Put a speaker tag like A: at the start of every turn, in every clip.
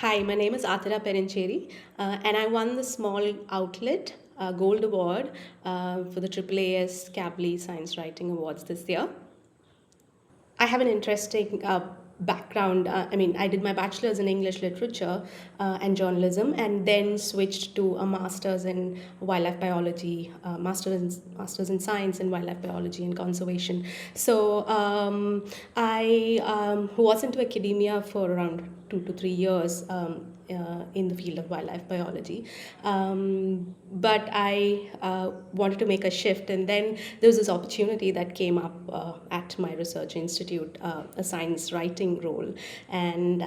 A: Hi, my name is Aathira Perinchery, and I won the Small Outlet Gold Award for the AAAS Kavli Science Writing Awards this year. I have an interesting background. I did my bachelor's in English literature and journalism, and then switched to a master's in wildlife biology, master's in science in wildlife biology and conservation. So I was into academia for around 2 to 3 years. In the field of wildlife biology. But I wanted to make a shift, and then there was this opportunity that came up at my research institute, a science writing role. And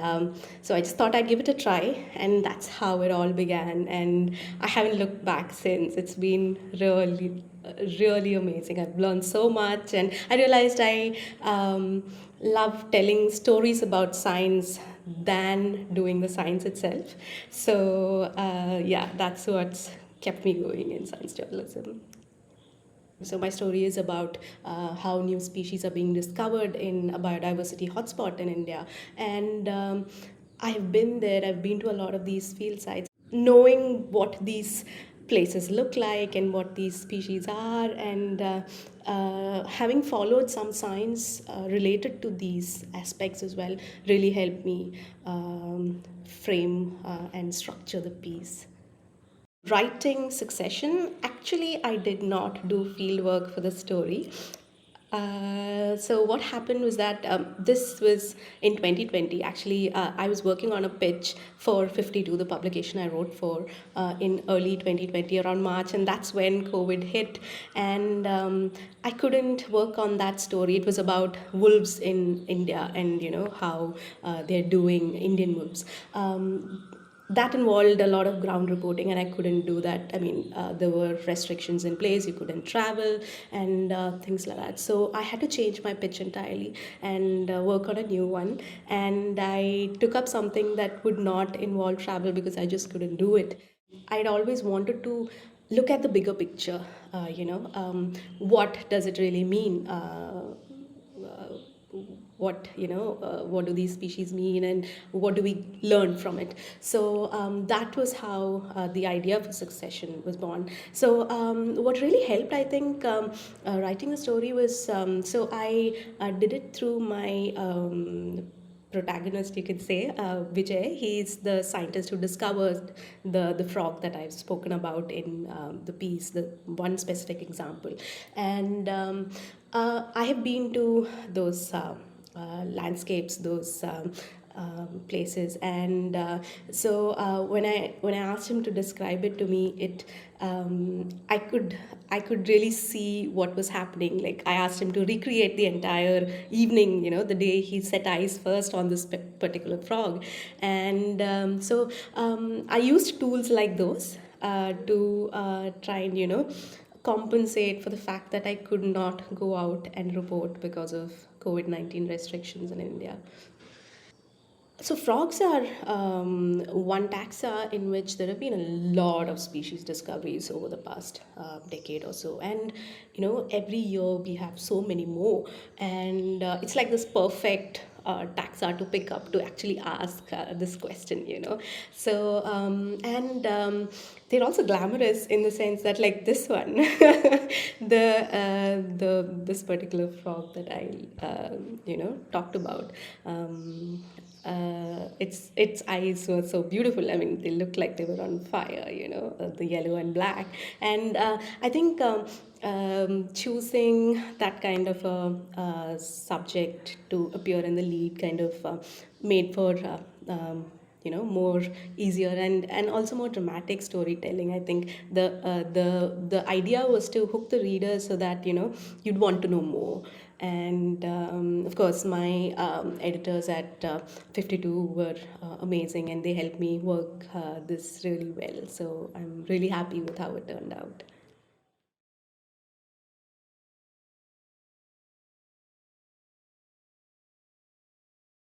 A: so I just thought I'd give it a try, and that's how it all began. And I haven't looked back since. It's been really amazing. I've learned so much, and I realized I love telling stories about science than doing the science itself. So yeah, that's what's kept me going in science journalism. So my story is about how new species are being discovered in a biodiversity hotspot in India, and I have been there. I've been to a lot of these field sites, knowing what these places look like and what these species are, and having followed some science related to these aspects as well, really helped me frame and structure the piece. Writing Succession, actually, I did not do field work for the story. So what happened was that this was in 2020. Actually, I was working on a pitch for 52, the publication I wrote for, in early 2020, around March, and that's when COVID hit, and I couldn't work on that story. It was about wolves in India, and how they're doing, Indian wolves. That involved a lot of ground reporting, and I couldn't do that. There were restrictions in place, you couldn't travel, and things like that. So I had to change my pitch entirely and work on a new one. And I took up something that would not involve travel because I just couldn't do it. I'd always wanted to look at the bigger picture. What does it really mean? What do these species mean, and what do we learn from it? So that was how the idea for Succession was born. So what really helped, I think, writing the story was, so I did it through my protagonist, you could say, Vijay. He's the scientist who discovers the frog that I've spoken about in the piece, the one specific example. And I have been to those landscapes, those places, and when I asked him to describe it to me, I could really see what was happening. Like, I asked him to recreate the entire evening, the day he set eyes first on this particular frog, and I used tools like those to try and compensate for the fact that I could not go out and report because of COVID-19 restrictions in India. So frogs are one taxa in which there have been a lot of species discoveries over the past decade or so, and every year we have so many more, and it's like this perfect taxa to pick up to actually ask this question. So and they're also glamorous in the sense that, like this one, the this particular frog that I talked about. Its eyes were so beautiful. I mean, they looked like they were on fire. The yellow and black. And I think choosing that kind of a subject to appear in the lead kind of made for more easier and also more dramatic storytelling. I think the idea was to hook the reader so that you'd want to know more. And of course, my editors at 52 were amazing, and they helped me work this really well. So I'm really happy with how it turned out.